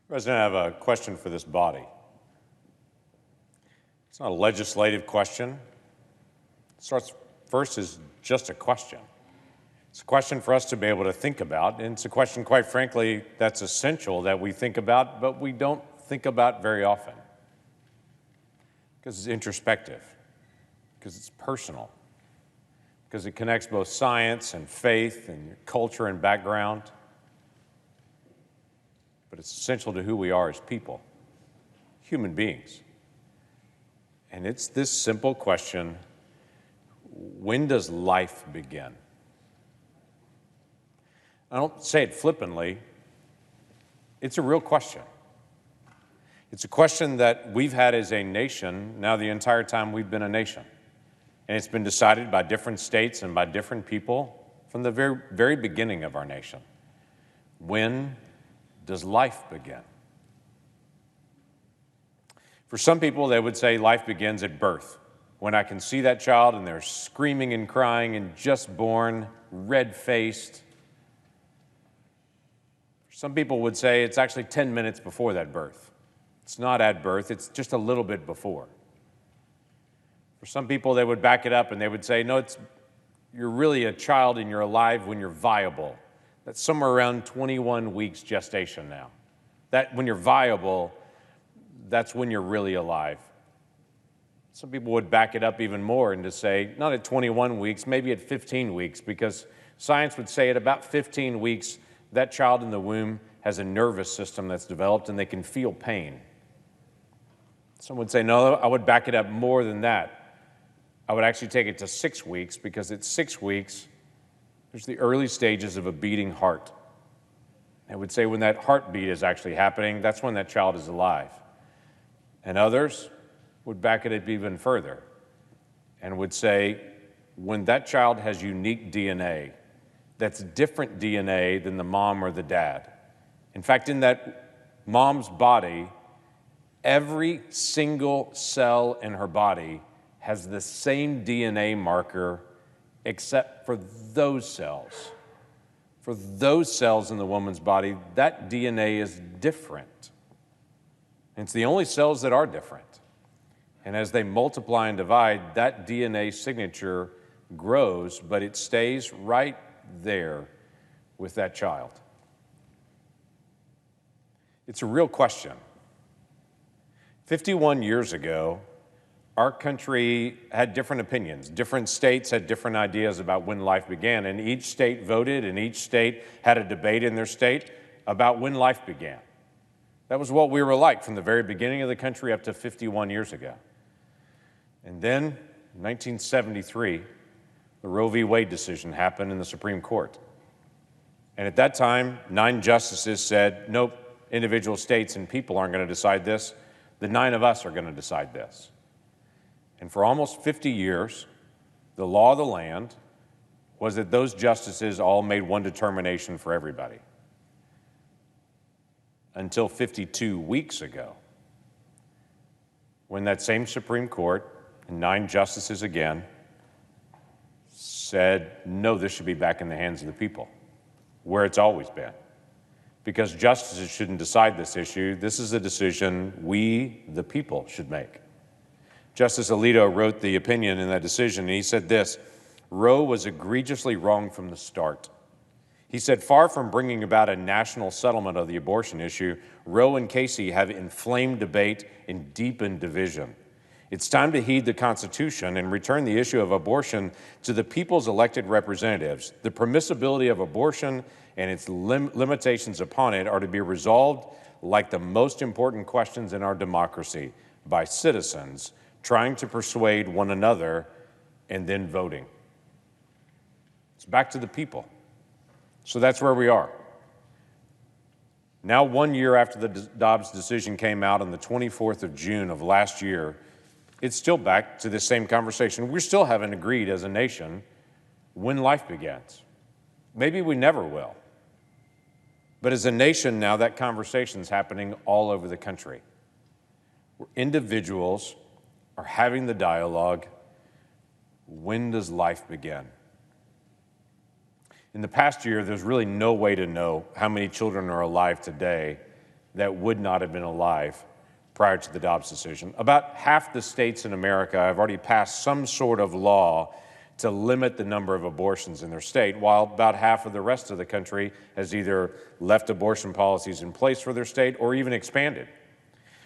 President, I have a question for this body. It's not a legislative question. It starts first as just a question. It's a question for us to be able to think about, and it's a question, quite frankly, that's essential that we think about, but we don't think about very often. Because it's introspective, because it's personal, because it connects both science and faith and culture and background. But it's essential to who we are as people, human beings. And it's this simple question: when does life begin? I don't say it flippantly. It's a real question. It's a question that we've had as a nation now the entire time we've been a nation. And it's been decided by different states and by different people from the very, very beginning of our nation. When does life begin? For some people, they would say life begins at birth, when I can see that child and they're screaming and crying and just born, red-faced. Some people would say it's actually 10 minutes before that birth. It's not at birth, it's just a little bit before. For some people, they would back it up and they would say, no, you're really a child and you're alive when you're viable. That's somewhere around 21 weeks gestation now. That when you're viable, that's when you're really alive. Some people would back it up even more and to say, not at 21 weeks, maybe at 15 weeks, because science would say at about 15 weeks, that child in the womb has a nervous system that's developed and they can feel pain. Some would say, no, I would back it up more than that. I would actually take it to 6 weeks, because at 6 weeks, there's the early stages of a beating heart. I would say when that heartbeat is actually happening, that's when that child is alive. And others would back it up even further and would say when that child has unique DNA, that's different DNA than the mom or the dad. In fact, in that mom's body, every single cell in her body has the same DNA marker except for those cells. For those cells in the woman's body, that DNA is different. And it's the only cells that are different. And as they multiply and divide, that DNA signature grows, but it stays right there with that child. It's a real question. 51 years ago, our country had different opinions. Different states had different ideas about when life began, and each state voted, and each state had a debate in their state about when life began. That was what we were like from the very beginning of the country up to 51 years ago. And then, in 1973, the Roe v. Wade decision happened in the Supreme Court. And at that time, 9 justices said, nope, individual states and people aren't going to decide this. The 9 of us are going to decide this. And for almost 50 years, the law of the land was that those justices all made one determination for everybody. Until 52 weeks ago, when that same Supreme Court, and 9 justices again, said, no, this should be back in the hands of the people, where it's always been. Because justices shouldn't decide this issue. This is a decision we, the people, should make. Justice Alito wrote the opinion in that decision, and he said this: Roe was egregiously wrong from the start. He said, far from bringing about a national settlement of the abortion issue, Roe and Casey have inflamed debate and deepened division. It's time to heed the Constitution and return the issue of abortion to the people's elected representatives. The permissibility of abortion and its limitations upon it are to be resolved like the most important questions in our democracy, by citizens trying to persuade one another and then voting. It's back to the people. So that's where we are. Now, 1 year after the Dobbs decision came out on the 24th of June of last year, it's still back to this same conversation. We still haven't agreed as a nation when life begins. Maybe we never will. But as a nation now, that conversation's happening all over the country, where individuals are having the dialogue, when does life begin? In the past year, there's really no way to know how many children are alive today that would not have been alive prior to the Dobbs decision. About half the states in America have already passed some sort of law to limit the number of abortions in their state, while about half of the rest of the country has either left abortion policies in place for their state or even expanded.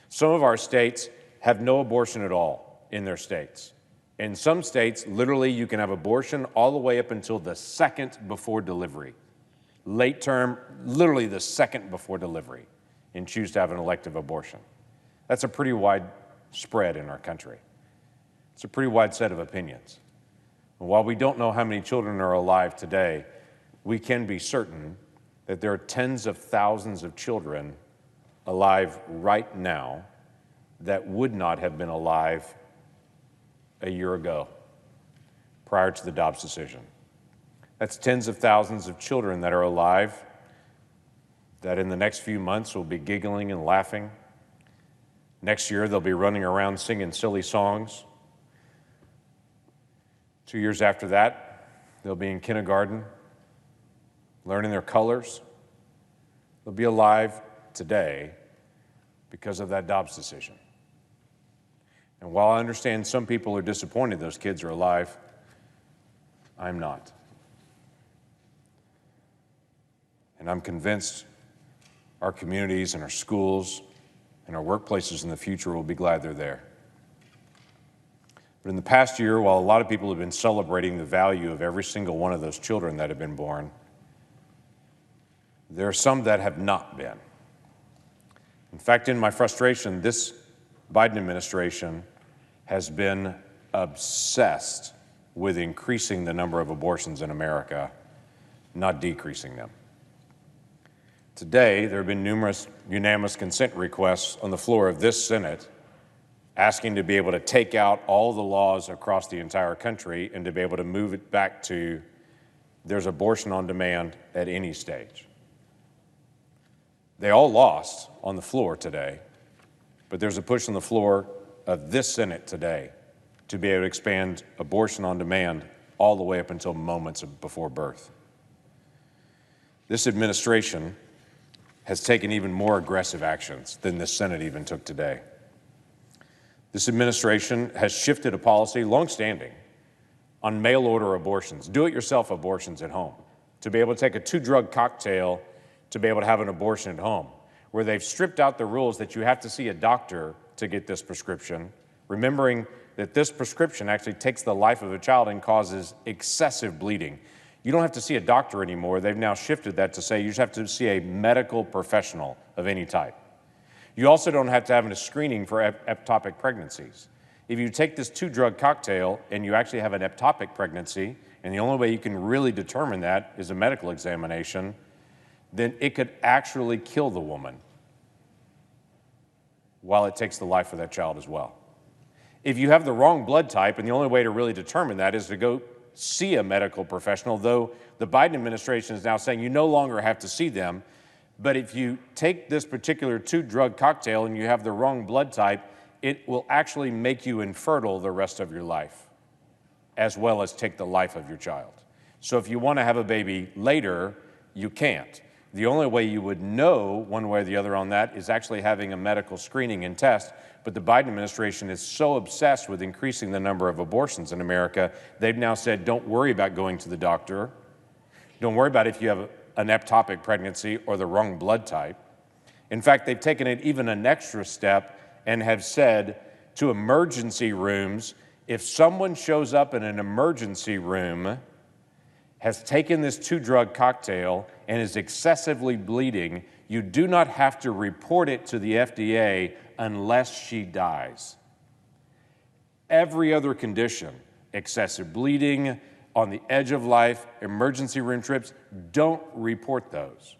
Some of our states have no abortion at all in their states. In some states, literally, you can have abortion all the way up until the second before delivery. Late term, literally the second before delivery, and choose to have an elective abortion. That's a pretty wide spread in our country. It's a pretty wide set of opinions. And while we don't know how many children are alive today, we can be certain that there are tens of thousands of children alive right now that would not have been alive a year ago, prior to the Dobbs decision. That's tens of thousands of children that are alive that in the next few months will be giggling and laughing. Next year, they'll be running around singing silly songs. 2 years after that, they'll be in kindergarten, learning their colors. They'll be alive today because of that Dobbs decision. And while I understand some people are disappointed those kids are alive, I'm not. And I'm convinced our communities and our schools and our workplaces in the future will be glad they're there. But in the past year, while a lot of people have been celebrating the value of every single one of those children that have been born, there are some that have not been. In fact, in my frustration, this Biden administration has been obsessed with increasing the number of abortions in America, not decreasing them. Today, there have been numerous unanimous consent requests on the floor of this Senate asking to be able to take out all the laws across the entire country and to be able to move it back to there's abortion on demand at any stage. They all lost on the floor today, but there's a push on the floor of this Senate today to be able to expand abortion on demand all the way up until moments before birth. This administration has taken even more aggressive actions than the Senate even took today. This administration has shifted a policy, longstanding, on mail-order abortions, do-it-yourself abortions at home, to be able to take a 2-drug cocktail to be able to have an abortion at home, where they've stripped out the rules that you have to see a doctor to get this prescription, remembering that this prescription actually takes the life of a child and causes excessive bleeding. You don't have to see a doctor anymore. They've now shifted that to say you just have to see a medical professional of any type. You also don't have to have a screening for ectopic pregnancies. If you take this 2-drug cocktail and you actually have an ectopic pregnancy, and the only way you can really determine that is a medical examination, then it could actually kill the woman while it takes the life of that child as well. If you have the wrong blood type, and the only way to really determine that is to go see a medical professional, though the Biden administration is now saying you no longer have to see them, but if you take this particular 2-drug cocktail and you have the wrong blood type, it will actually make you infertile the rest of your life, as well as take the life of your child. So if you want to have a baby later, you can't. The only way you would know one way or the other on that is actually having a medical screening and test. But the Biden administration is so obsessed with increasing the number of abortions in America, they've now said, don't worry about going to the doctor. Don't worry about if you have an ectopic pregnancy or the wrong blood type. In fact, they've taken it even an extra step and have said to emergency rooms, if someone shows up in an emergency room, has taken this 2-drug cocktail and is excessively bleeding, you do not have to report it to the FDA unless she dies. Every other condition, excessive bleeding, on the edge of life, emergency room trips, don't report those.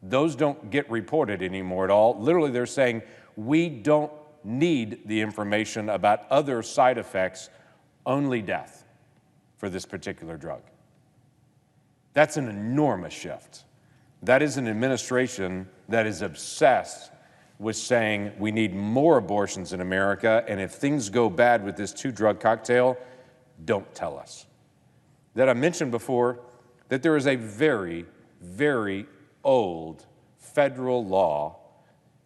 Those don't get reported anymore at all. Literally, they're saying, we don't need the information about other side effects, only death for this particular drug. That's an enormous shift. That is an administration that is obsessed with saying we need more abortions in America, and if things go bad with this 2-drug cocktail, don't tell us. That I mentioned before that there is a very, very old federal law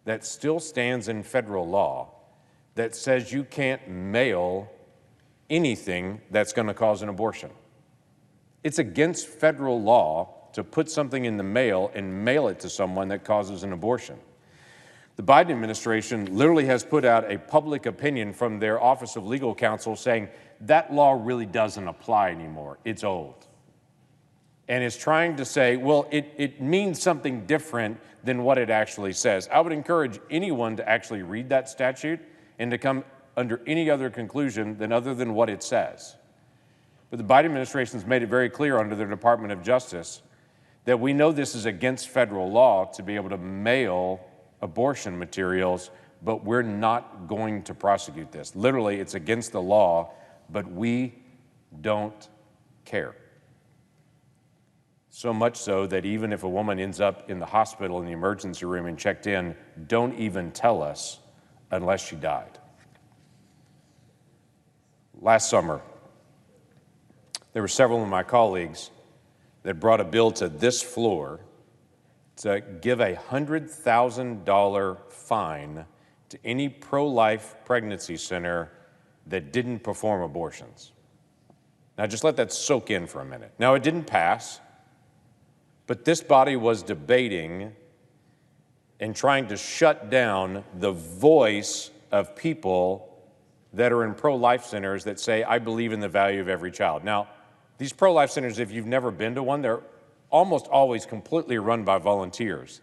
that still stands in federal law that says you can't mail anything that's going to cause an abortion. It's against federal law to put something in the mail and mail it to someone that causes an abortion. The Biden administration literally has put out a public opinion from their Office of Legal Counsel saying that law really doesn't apply anymore. It's old. And is trying to say, well, it means something different than what it actually says. I would encourage anyone to actually read that statute and to come under any other conclusion other than what it says. But the Biden administration has made it very clear under the Department of Justice that we know this is against federal law to be able to mail abortion materials, but we're not going to prosecute this. Literally, it's against the law, but we don't care. So much so that even if a woman ends up in the hospital in the emergency room and checked in, don't even tell us unless she died. Last summer, there were several of my colleagues that brought a bill to this floor to give a $100,000 fine to any pro-life pregnancy center that didn't perform abortions. Now just let that soak in for a minute. Now it didn't pass, but this body was debating and trying to shut down the voice of people that are in pro-life centers that say, I believe in the value of every child. Now, these pro-life centers, if you've never been to one, they're almost always completely run by volunteers.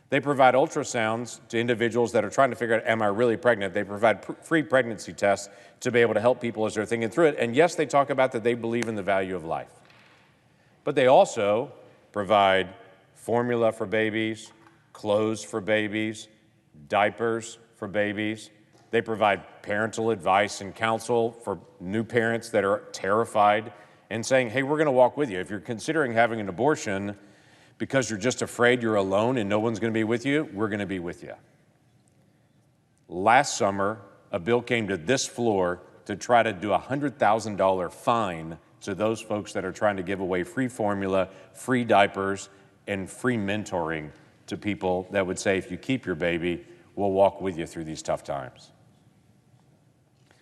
They provide ultrasounds to individuals that are trying to figure out, am I really pregnant? They provide free pregnancy tests to be able to help people as they're thinking through it. And yes, they talk about that they believe in the value of life. But they also provide formula for babies, clothes for babies, diapers for babies. They provide parental advice and counsel for new parents that are terrified and saying, hey, we're going to walk with you. If you're considering having an abortion because you're just afraid you're alone and no one's going to be with you, we're going to be with you. Last summer, a bill came to this floor to try to do a $100,000 fine to those folks that are trying to give away free formula, free diapers, and free mentoring to people that would say, if you keep your baby, we'll walk with you through these tough times.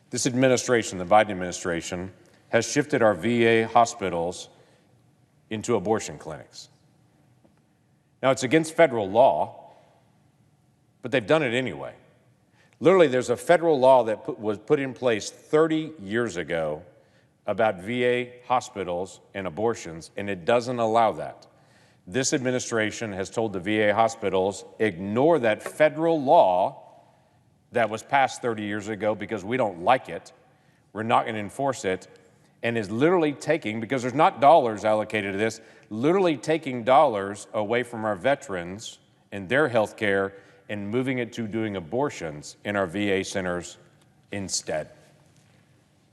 This administration, the Biden administration, has shifted our VA hospitals into abortion clinics. Now, it's against federal law, but they've done it anyway. Literally, there's a federal law that was put in place 30 years ago about VA hospitals and abortions, and it doesn't allow that. This administration has told the VA hospitals, ignore that federal law that was passed 30 years ago because we don't like it, we're not going to enforce it, and is literally taking, because there's not dollars allocated to this, literally taking dollars away from our veterans and their health care and moving it to doing abortions in our VA centers instead.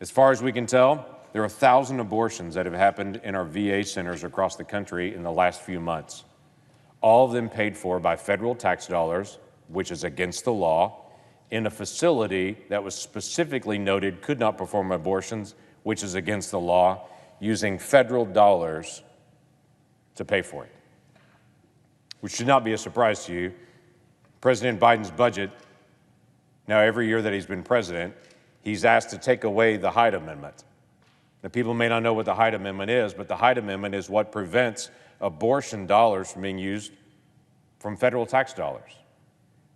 As far as we can tell, there are 1,000 abortions that have happened in our VA centers across the country in the last few months. All of them paid for by federal tax dollars, which is against the law, in a facility that was specifically noted could not perform abortions, which is against the law, using federal dollars to pay for it. Which should not be a surprise to you. President Biden's budget, now every year that he's been president, he's asked to take away the Hyde Amendment. Now, people may not know what the Hyde Amendment is, but the Hyde Amendment is what prevents abortion dollars from being used from federal tax dollars.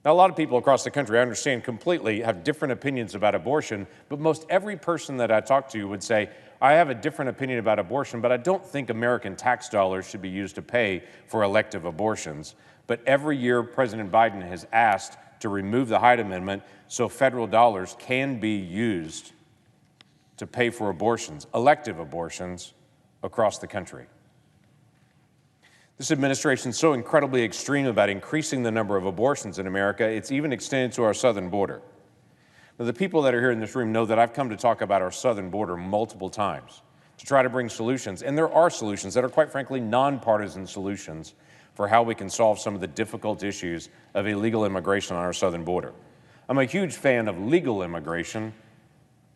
Now, a lot of people across the country, I understand completely, have different opinions about abortion, but most every person that I talk to would say, I have a different opinion about abortion, but I don't think American tax dollars should be used to pay for elective abortions. But every year, President Biden has asked to remove the Hyde Amendment so federal dollars can be used to pay for abortions, elective abortions, across the country. This administration is so incredibly extreme about increasing the number of abortions in America, it's even extended to our southern border. Now, the people that are here in this room know that I've come to talk about our southern border multiple times to try to bring solutions, and there are solutions that are quite frankly nonpartisan solutions for how we can solve some of the difficult issues of illegal immigration on our southern border. I'm a huge fan of legal immigration,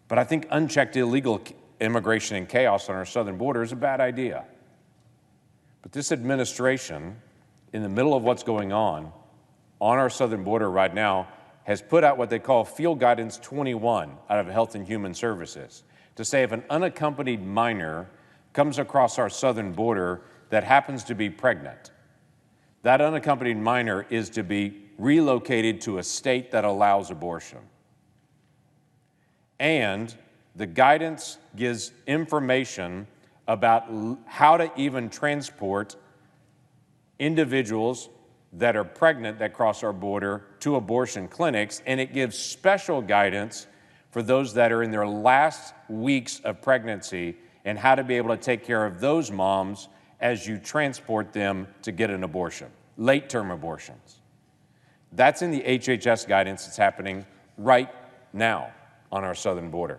but I think unchecked illegal immigration and chaos on our southern border is a bad idea. But this administration, in the middle of what's going on on our southern border right now has put out what they call Field Guidance 21 out of Health and Human Services to say if an unaccompanied minor comes across our southern border that happens to be pregnant, that unaccompanied minor is to be relocated to a state that allows abortion. And the guidance gives information about how to even transport individuals that are pregnant that cross our border to abortion clinics, and it gives special guidance for those that are in their last weeks of pregnancy and how to be able to take care of those moms as you transport them to get an abortion, late-term abortions. That's in the HHS guidance that's happening right now on our southern border.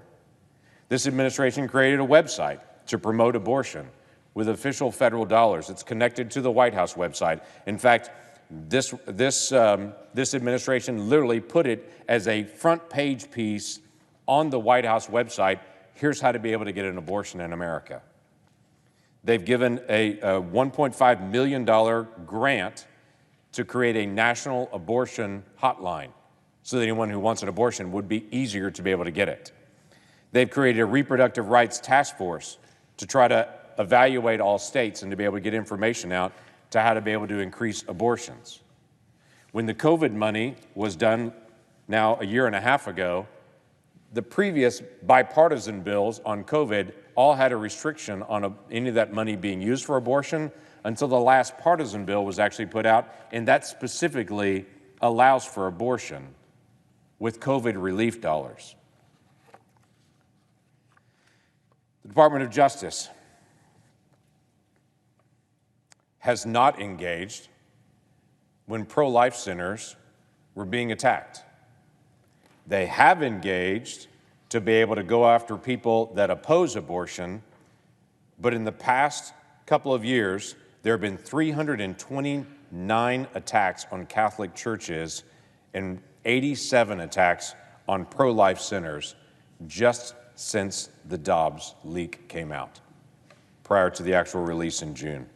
This administration created a website to promote abortion with official federal dollars. It's connected to the White House website. In fact, this administration literally put it as a front page piece on the White House website. Here's how to be able to get an abortion in America. They've given a $1.5 million grant to create a national abortion hotline so that anyone who wants an abortion would be easier to be able to get it. They've created a reproductive rights task force to try to evaluate all states and to be able to get information out to how to be able to increase abortions. When the COVID money was done now a year and a half ago, the previous bipartisan bills on COVID all had a restriction on any of that money being used for abortion until the last partisan bill was actually put out, and that specifically allows for abortion with COVID relief dollars. The Department of Justice has not engaged when pro-life centers were being attacked. They have engaged to be able to go after people that oppose abortion, but in the past couple of years, there have been 329 attacks on Catholic churches and 87 attacks on pro-life centers just since the Dobbs leak came out, prior to the actual release in June.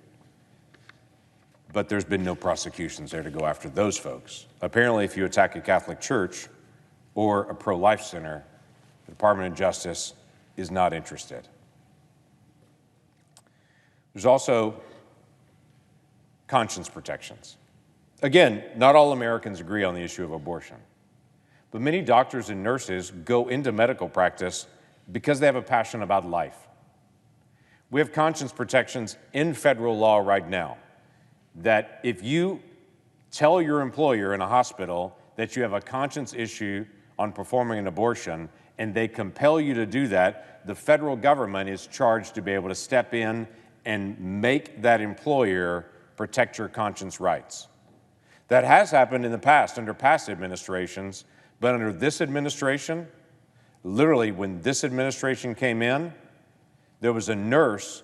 But there's been no prosecutions there to go after those folks. Apparently, if you attack a Catholic church or a pro-life center, the Department of Justice is not interested. There's also conscience protections. Again, not all Americans agree on the issue of abortion, but many doctors and nurses go into medical practice because they have a passion about life. We have conscience protections in federal law right now that if you tell your employer in a hospital that you have a conscience issue on performing an abortion and they compel you to do that, the federal government is charged to be able to step in and make that employer protect your conscience rights. That has happened in the past under past administrations, but under this administration, literally when this administration came in, there was a nurse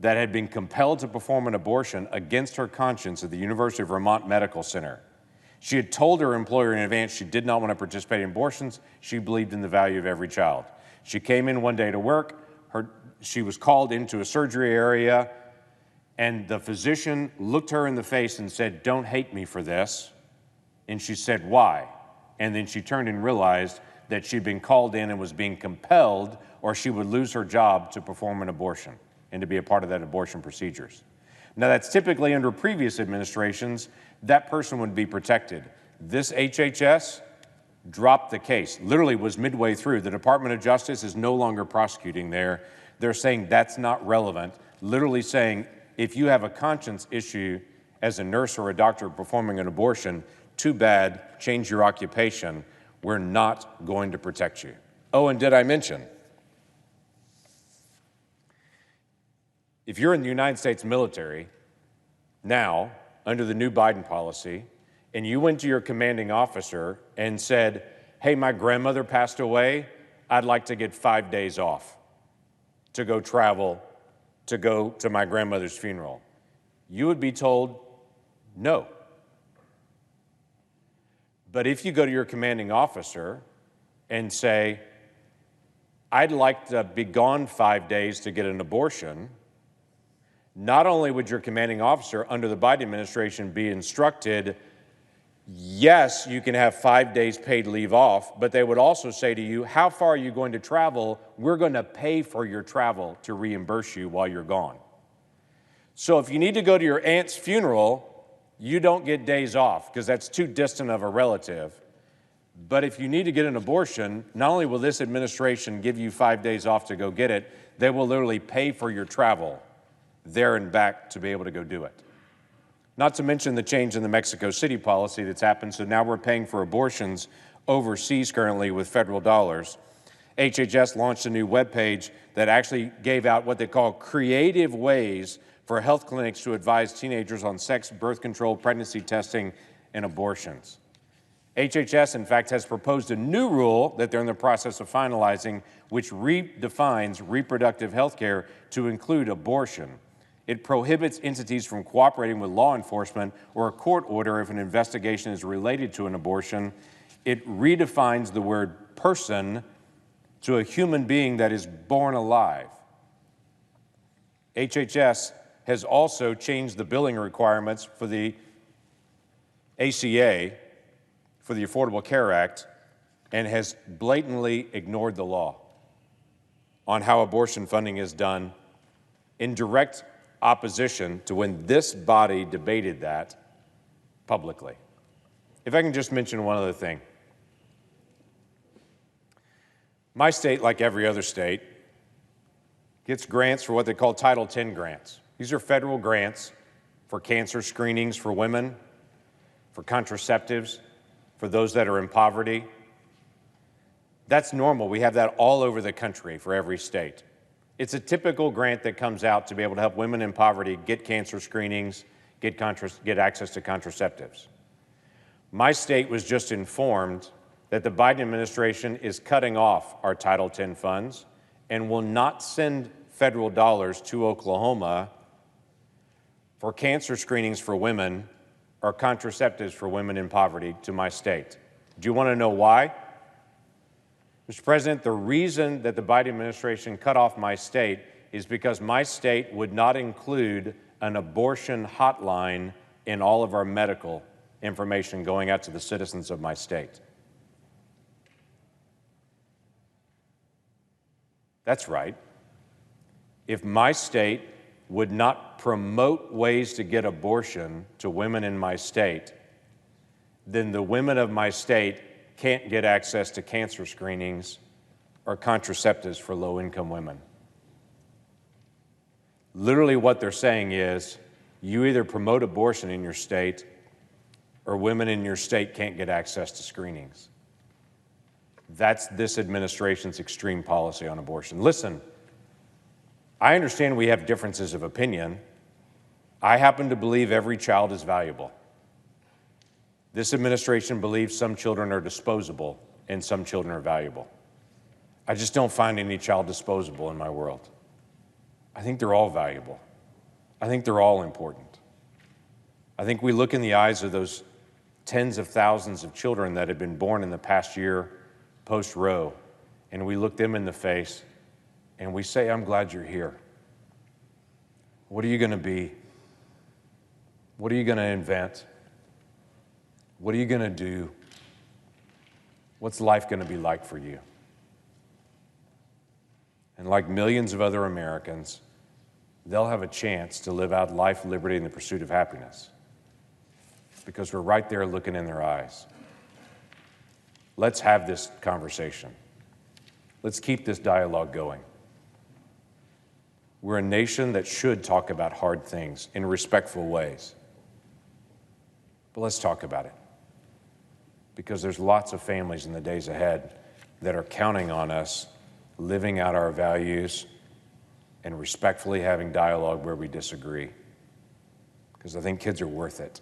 that had been compelled to perform an abortion against her conscience at the University of Vermont Medical Center. She had told her employer in advance she did not want to participate in abortions. She believed in the value of every child. She came in one day to work. She was called into a surgery area, and the physician looked her in the face and said, "Don't hate me for this." And she said, "Why?" And then she turned and realized that she'd been called in and was being compelled, or she would lose her job to perform an abortion and to be a part of that abortion procedures. Now, that's typically under previous administrations, that person would be protected. This HHS dropped the case, literally was midway through. The Department of Justice is no longer prosecuting there. They're saying that's not relevant, literally saying if you have a conscience issue as a nurse or a doctor performing an abortion, too bad, change your occupation. We're not going to protect you. Oh, and did I mention, if you're in the United States military now, under the new Biden policy, and you went to your commanding officer and said, "Hey, my grandmother passed away, I'd like to get 5 days off to go travel, to go to my grandmother's funeral," you would be told no. But if you go to your commanding officer and say, "I'd like to be gone 5 days to get an abortion," not only would your commanding officer under the Biden administration be instructed, Yes, you can have 5 days paid leave off, but they would also say to you, how far are you going to travel? We're going to pay for your travel to reimburse you while you're gone. So if you need to go to your aunt's funeral, you don't get days off because that's too distant of a relative. But if you need to get an abortion, not only will this administration give you 5 days off to go get it, they will literally pay for your travel there and back to be able to go do it. Not to mention the change in the Mexico City policy that's happened, so now we're paying for abortions overseas currently with federal dollars. HHS launched a new webpage that actually gave out what they call creative ways for health clinics to advise teenagers on sex, birth control, pregnancy testing, and abortions. HHS, in fact, has proposed a new rule that they're in the process of finalizing, which redefines reproductive health care to include abortion. It prohibits entities from cooperating with law enforcement or a court order if an investigation is related to an abortion. It redefines the word person to a human being that is born alive. HHS has also changed the billing requirements for the ACA, for the Affordable Care Act, and has blatantly ignored the law on how abortion funding is done in direct opposition to when this body debated that publicly. If I can just mention one other thing. My state, like every other state, gets grants for what they call Title X grants. These are federal grants for cancer screenings for women, for contraceptives, for those that are in poverty. That's normal. We have that all over the country for every state. It's a typical grant that comes out to be able to help women in poverty get cancer screenings, get access to contraceptives. My state was just informed that the Biden administration is cutting off our Title X funds and will not send federal dollars to Oklahoma for cancer screenings for women or contraceptives for women in poverty to my state. Do you want to know why? Mr. President, the reason that the Biden administration cut off my state is because my state would not include an abortion hotline in all of our medical information going out to the citizens of my state. That's right. If my state would not promote ways to get abortion to women in my state, then the women of my state can't get access to cancer screenings or contraceptives for low-income women. Literally what they're saying is, you either promote abortion in your state or women in your state can't get access to screenings. That's this administration's extreme policy on abortion. Listen, I understand we have differences of opinion. I happen to believe every child is valuable. This administration believes some children are disposable and some children are valuable. I just don't find any child disposable in my world. I think they're all valuable. I think they're all important. I think we look in the eyes of those tens of thousands of children that have been born in the past year post-Roe, and we look them in the face and we say, I'm glad you're here. What are you going to be? What are you going to invent? What are you going to do? What's life going to be like for you? And like millions of other Americans, they'll have a chance to live out life, liberty, and the pursuit of happiness because we're right there looking in their eyes. Let's have this conversation. Let's keep this dialogue going. We're a nation that should talk about hard things in respectful ways. But let's talk about it, because there's lots of families in the days ahead that are counting on us living out our values and respectfully having dialogue where we disagree, because I think kids are worth it.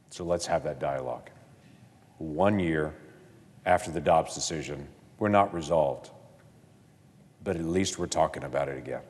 So let's have that dialogue. 1 year after the Dobbs decision, we're not resolved, but at least we're talking about it again.